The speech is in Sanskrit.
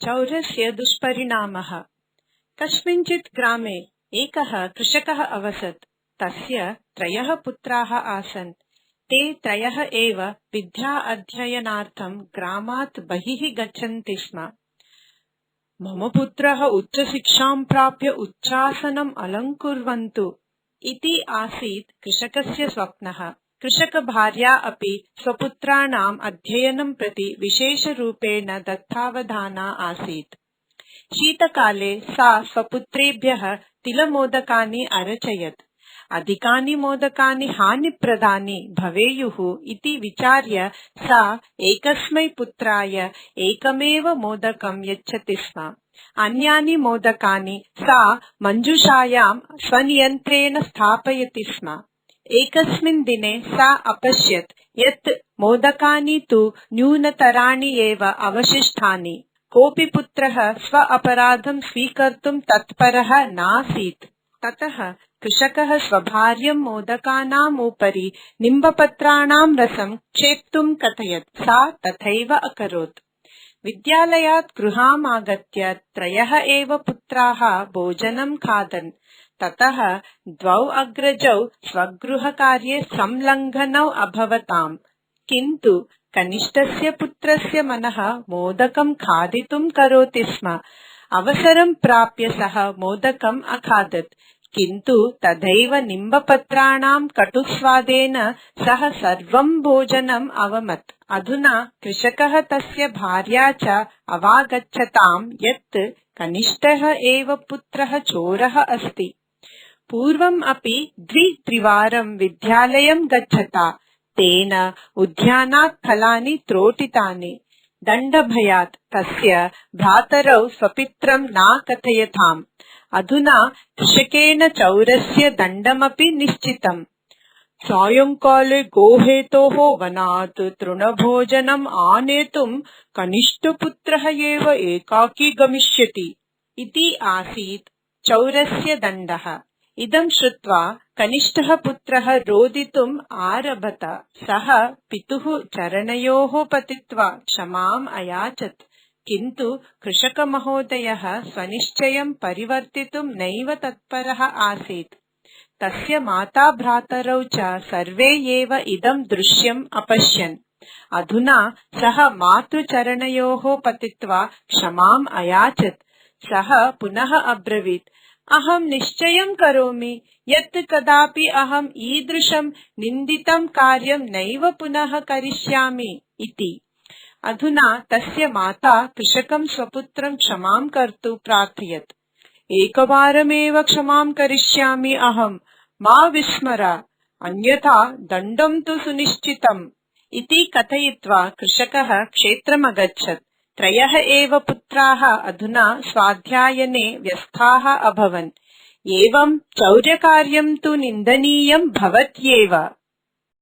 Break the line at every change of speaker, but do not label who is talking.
चौरस्य दुष्परिणामः। कस्मिंचित् ग्रामे एकः कृषकः अवसत्। तस्य 3 पुत्राः आसन्। ते 3 एव विद्या अध्ययनार्थं ग्रामात् बहिः गच्छन्ति स्म। मम पुत्रः उच्चशिक्षां प्राप्य उच्चासनम् अलङ्कुर्वन्तु इति आसीत् कृषकस्य स्वप्नः। कृषकभार्या अपि स्वपुत्राणाम् अध्ययनं प्रति विशेषरूपेण दत्तावधाना आसीत्। शीतकाले सा स्वपुत्रेभ्यः तिलमोदकानि अरचयत्। अधिकानि मोदकानि हानिप्रदानि भवेयुः इति विचार्य सा एकस्मै पुत्राय एकमेव मोदकं यच्छति स्म। अन्यानि मोदकानि सा मञ्जुषायां स्वनियन्त्रेण स्थापयति स्म। एकस्मिन् दिने सा अपश्यत् यत् मोदकानि तु न्यूनतराणि एव अवशिष्टानि। कोऽपि पुत्रः स्व अपराधं स्वीकर्तुं तत्परः नासीत्। ततः कृषकः स्वभार्यं मोदकानाम् उपरि निम्बपत्राणां रसं क्षेप्तुं कथयत्। सा तथैव अकरोत्। विद्यालयात् गृहम् आगत्य 3 एव पुत्राः भोजनं खादन्। ततः 2 अग्रजौ स्वगृहकार्ये संलग्नौ अभवताम्। किन्तु कनिष्ठस्य पुत्रस्य मनः मोदकं खादितुं करोति स्म। अवसरं प्राप्य सः मोदकम् अखादत्। किन्तु तदैव निम्बपत्राणां कटुस्वादेन सः सर्वं भोजनम् अवमत्। अधुना कृषकः तस्य भार्या च अवागच्छताम् यत् कनिष्ठः एव पुत्रः चोरः अस्ति। पूर्वम् अपि 2-3 विद्यालयं गच्छता तेन उद्यानात् फलानि त्रोटितानि। दण्डभयात् तस्य भ्रातरौ स्वपित्रं न कथयताम्। अधुना कृषकेन चौरस्य दण्डमपि निश्चितम्। सायंकाले गोहेतोः वनात् तृणभोजनम् आनेतुं कनिष्ठपुत्रः एव एकाकी गमिष्यति इति आसीत् चौरस्य दण्डः। इदं श्रुत्वा कनिष्ठः पुत्रः रोदितुम् आरभत। सः पितुः चरणयोः पतित्वा क्षमाम् अयाचत्। किन्तु कृषकमहोदयः स्वनिश्चयं परिवर्तितुं नैव तत्परः आसीत्। तस्य माता भ्रातरौ च सर्वे एव इदं दृश्यम् अपश्यन्। अधुना सः मातृचरणयोः पतित्वा क्षमाम् अयाचत्। सः पुनः अब्रवीत्, अहं निश्चयं करोमि यत् कदापि अहम् ईदृशं निन्दितं कार्यं नैव पुनः करिष्यामि इति। अधुना तस्य माता कृषकं स्वपुत्रं क्षमां कर्तुं प्रार्थयत्। एकवारमेव क्षमां करिष्यामि अहं, मा विस्मर, अन्यथा दण्डं तु सुनिश्चितम् इति कथयित्वा कृषकः क्षेत्रमगच्छत्। 3 एव पुत्राः अधुना स्वाध्यायने व्यस्ताः अभवन्। एवं चौर्यकार्यं तु निन्दनीयं भवत्येव।